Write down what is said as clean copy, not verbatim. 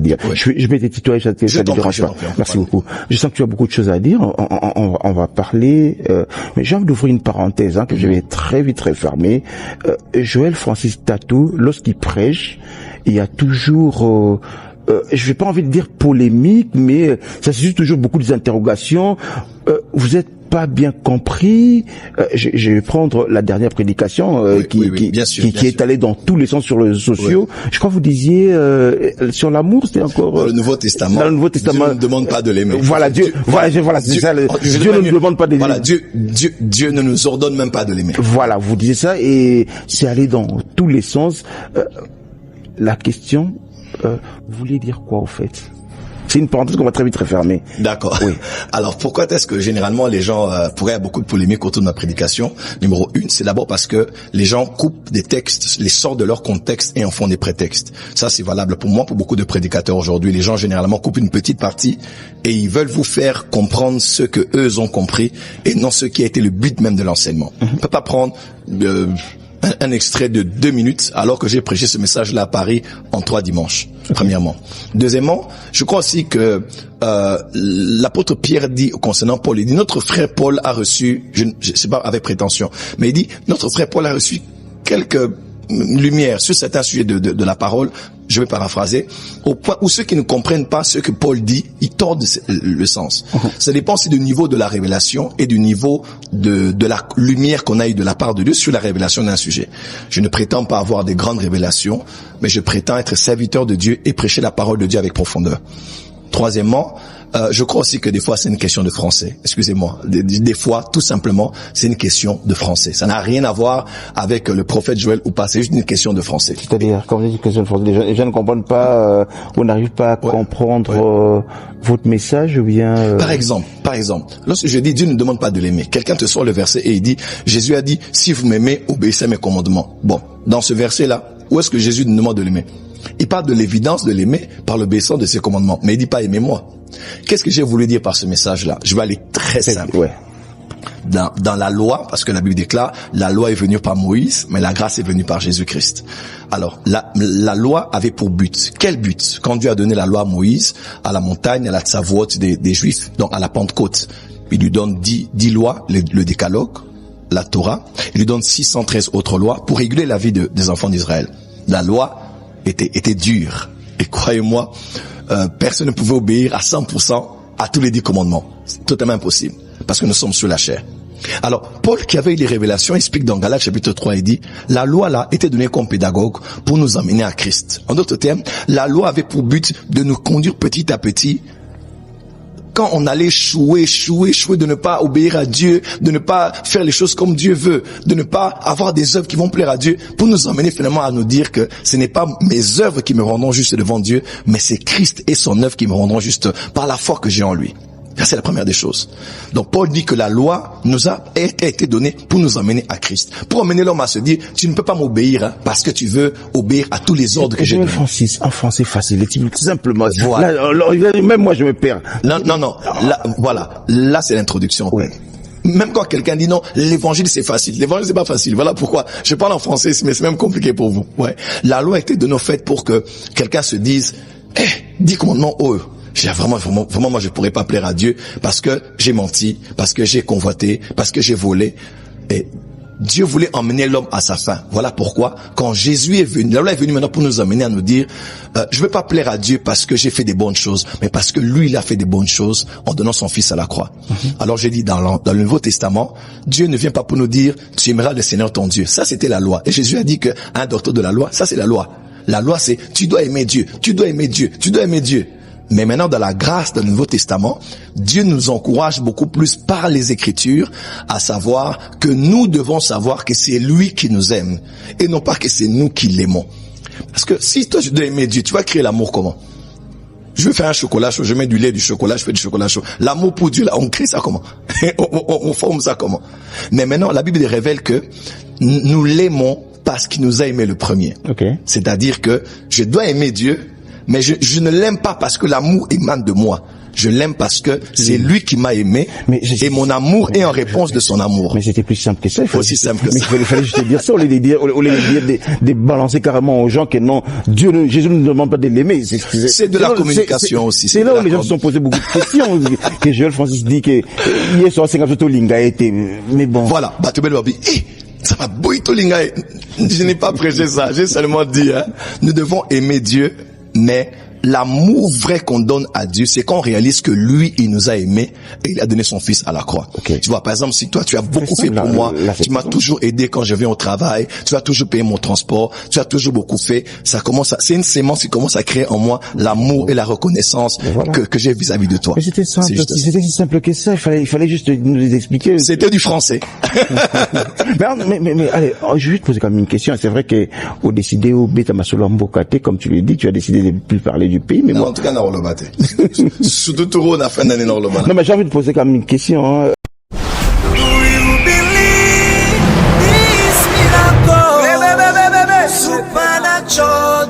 dire. Ouais. Je vais te tutoyer, ça ne dérange pas. Merci beaucoup. Je sens que tu as beaucoup de choses à dire. On va parler, mais j'ai envie d'ouvrir une parenthèse que je vais très vite refermer. Joël Francis Tatou, lorsqu'il prêche, il y a toujours je n'ai pas envie de dire polémique, mais ça suscite toujours beaucoup d'interrogations. Vous êtes pas bien compris. Je vais prendre la dernière prédication qui est allée dans tous les sens sur les réseaux sociaux. Oui. Je crois que vous disiez sur l'amour, c'était encore dans le Nouveau Testament. Dans le Nouveau Testament, Dieu ne demande pas de l'aimer. Voilà, Dieu ne nous demande pas de l'aimer. Voilà, Dieu ne nous ordonne même pas de l'aimer. Voilà, vous disiez ça et c'est allé dans tous les sens. La question, vous voulez dire quoi au fait? C'est une parenthèse qu'on va très vite refermer. D'accord. Oui. Alors, pourquoi est-ce que généralement les gens pourraient avoir beaucoup de polémiques autour de ma prédication? Numéro 1, c'est d'abord parce que les gens coupent des textes, les sortent de leur contexte et en font des prétextes. Ça, c'est valable pour moi, pour beaucoup de prédicateurs aujourd'hui. Les gens généralement coupent une petite partie et ils veulent vous faire comprendre ce que eux ont compris et non ce qui a été le but même de l'enseignement. On peut pas prendre un extrait de 2 minutes alors que j'ai prêché ce message-là à Paris en 3 dimanches, premièrement. Deuxièmement, je crois aussi que l'apôtre Pierre dit concernant Paul, il dit notre frère Paul a reçu, je sais pas avec prétention, mais il dit notre frère Paul a reçu quelques lumières sur certains sujets de la parole, je vais paraphraser, au point où ceux qui ne comprennent pas ce que Paul dit, ils tordent le sens. Ça dépend aussi du niveau de la révélation et du niveau de la lumière qu'on a eu de la part de Dieu sur la révélation d'un sujet. Je ne prétends pas avoir des grandes révélations, mais je prétends être serviteur de Dieu et prêcher la parole de Dieu avec profondeur. Troisièmement, je crois aussi que des fois c'est une question de français. Excusez-moi. Des fois, tout simplement, c'est une question de français. Ça n'a rien à voir avec le prophète Joël ou pas. C'est juste une question de français. C'est-à-dire, quand vous dites une question de français, les gens ne comprennent pas, ou n'arrivent pas à comprendre votre message ou bien... Par exemple, lorsque je dis Dieu ne demande pas de l'aimer, quelqu'un te sort le verset et il dit, Jésus a dit, si vous m'aimez, obéissez à mes commandements. Bon, dans ce verset-là, où est-ce que Jésus nous demande de l'aimer? Il parle de l'évidence de l'aimer par l'obéissance de ses commandements. Mais il dit pas aimez-moi. Qu'est-ce que j'ai voulu dire par ce message-là? Je vais aller très simple. Ouais. Dans la loi, parce que la Bible déclare, la loi est venue par Moïse, mais la grâce est venue par Jésus-Christ. Alors, la loi avait pour but. Quel but? Quand Dieu a donné la loi à Moïse, à la montagne, à la Tsavout des Juifs, donc à la Pentecôte, il lui donne 10 lois, le décalogue, la Torah, il lui donne 613 autres lois pour réguler la vie des enfants d'Israël. La loi était dure. Et croyez-moi, personne ne pouvait obéir à 100% à tous les 10 commandements. C'est totalement impossible. Parce que nous sommes sur la chair. Alors, Paul, qui avait eu les révélations, explique dans Galates chapitre 3, il dit, la loi là était donnée comme pédagogue pour nous emmener à Christ. En d'autres termes, la loi avait pour but de nous conduire petit à petit. Quand on allait échouer de ne pas obéir à Dieu, de ne pas faire les choses comme Dieu veut, de ne pas avoir des œuvres qui vont plaire à Dieu, pour nous emmener finalement à nous dire que ce n'est pas mes œuvres qui me rendront juste devant Dieu, mais c'est Christ et son œuvre qui me rendront juste par la foi que j'ai en lui. Ça, c'est la première des choses. Donc, Paul dit que la loi nous a été donnée pour nous emmener à Christ. Pour emmener l'homme à se dire, tu ne peux pas m'obéir parce que tu veux obéir à tous les ordres que j'ai donnés. En français facile, tout simplement. Voilà. Là, même moi, je me perds. Non. Là, voilà. Là, c'est l'introduction. Ouais. Même quand quelqu'un dit non, l'évangile c'est facile. L'évangile c'est pas facile. Voilà pourquoi. Je parle en français, mais c'est même compliqué pour vous. Ouais. La loi a été donnée au fait pour que quelqu'un se dise, 10 commandements, vraiment, moi je pourrais pas plaire à Dieu parce que j'ai menti, parce que j'ai convoité, parce que j'ai volé. Et Dieu voulait emmener l'homme à sa fin. Voilà pourquoi, quand Jésus est venu, la loi est venue maintenant pour nous emmener à nous dire, je veux pas plaire à Dieu parce que j'ai fait des bonnes choses, mais parce que lui, il a fait des bonnes choses en donnant son fils à la croix. Alors j'ai dit, dans le Nouveau Testament, Dieu ne vient pas pour nous dire, tu aimeras le Seigneur ton Dieu. Ça, c'était la loi. Et Jésus a dit que un docteur de la loi, ça c'est la loi. La loi, c'est, tu dois aimer Dieu, tu dois aimer Dieu, tu dois aimer Dieu. Mais maintenant, dans la grâce du Nouveau Testament, Dieu nous encourage beaucoup plus par les Écritures à savoir que nous devons savoir que c'est lui qui nous aime et non pas que c'est nous qui l'aimons. Parce que si toi tu dois aimer Dieu, tu vas créer l'amour comment? Je veux faire un chocolat chaud, je mets du lait, du chocolat, je fais du chocolat chaud. L'amour pour Dieu, là, on crée ça comment? on forme ça comment? Mais maintenant, la Bible révèle que nous l'aimons parce qu'il nous a aimé le premier. Okay. C'est-à-dire que je dois aimer Dieu, Mais je ne l'aime pas parce que l'amour émane de moi. Je l'aime parce que c'est lui qui m'a aimé et mon amour est en réponse de son amour. Mais c'était plus simple que ça. Aussi simple que ça. Il fallait juste dire ça, au lieu de dire, de balancer carrément aux gens que non, Jésus ne nous demande pas de l'aimer. C'est de la communication aussi. C'est là où les gens se sont posés beaucoup de questions. Que Joël Francis dit que hier soir, 50 Linga a été, mais bon. Voilà. Ça va bouillir Linga. Je n'ai pas prêché ça. J'ai seulement dit, nous devons aimer Dieu, mais l'amour vrai qu'on donne à Dieu, c'est qu'on réalise que lui, il nous a aimés et il a donné son fils à la croix. Okay. Tu vois, par exemple, si toi, tu as beaucoup fait pour moi, tu m'as toujours aidé quand je viens au travail, tu as toujours payé mon transport, tu as toujours beaucoup fait, c'est une sémence qui commence à créer en moi l'amour et la reconnaissance que j'ai vis-à-vis de toi. Mais c'était simple, c'était si simple que ça, il fallait juste nous les expliquer. C'était du français. mais allez, je vais te poser quand même une question. C'est vrai que au décidé au bêta masolo mbokate, comme tu le dis, tu as décidé de plus parler du pays, mais non, moi... en tout cas, surtout Touro, on a fait un année dans le Non, mais j'ai envie de poser quand même une question, hein. Supernatural,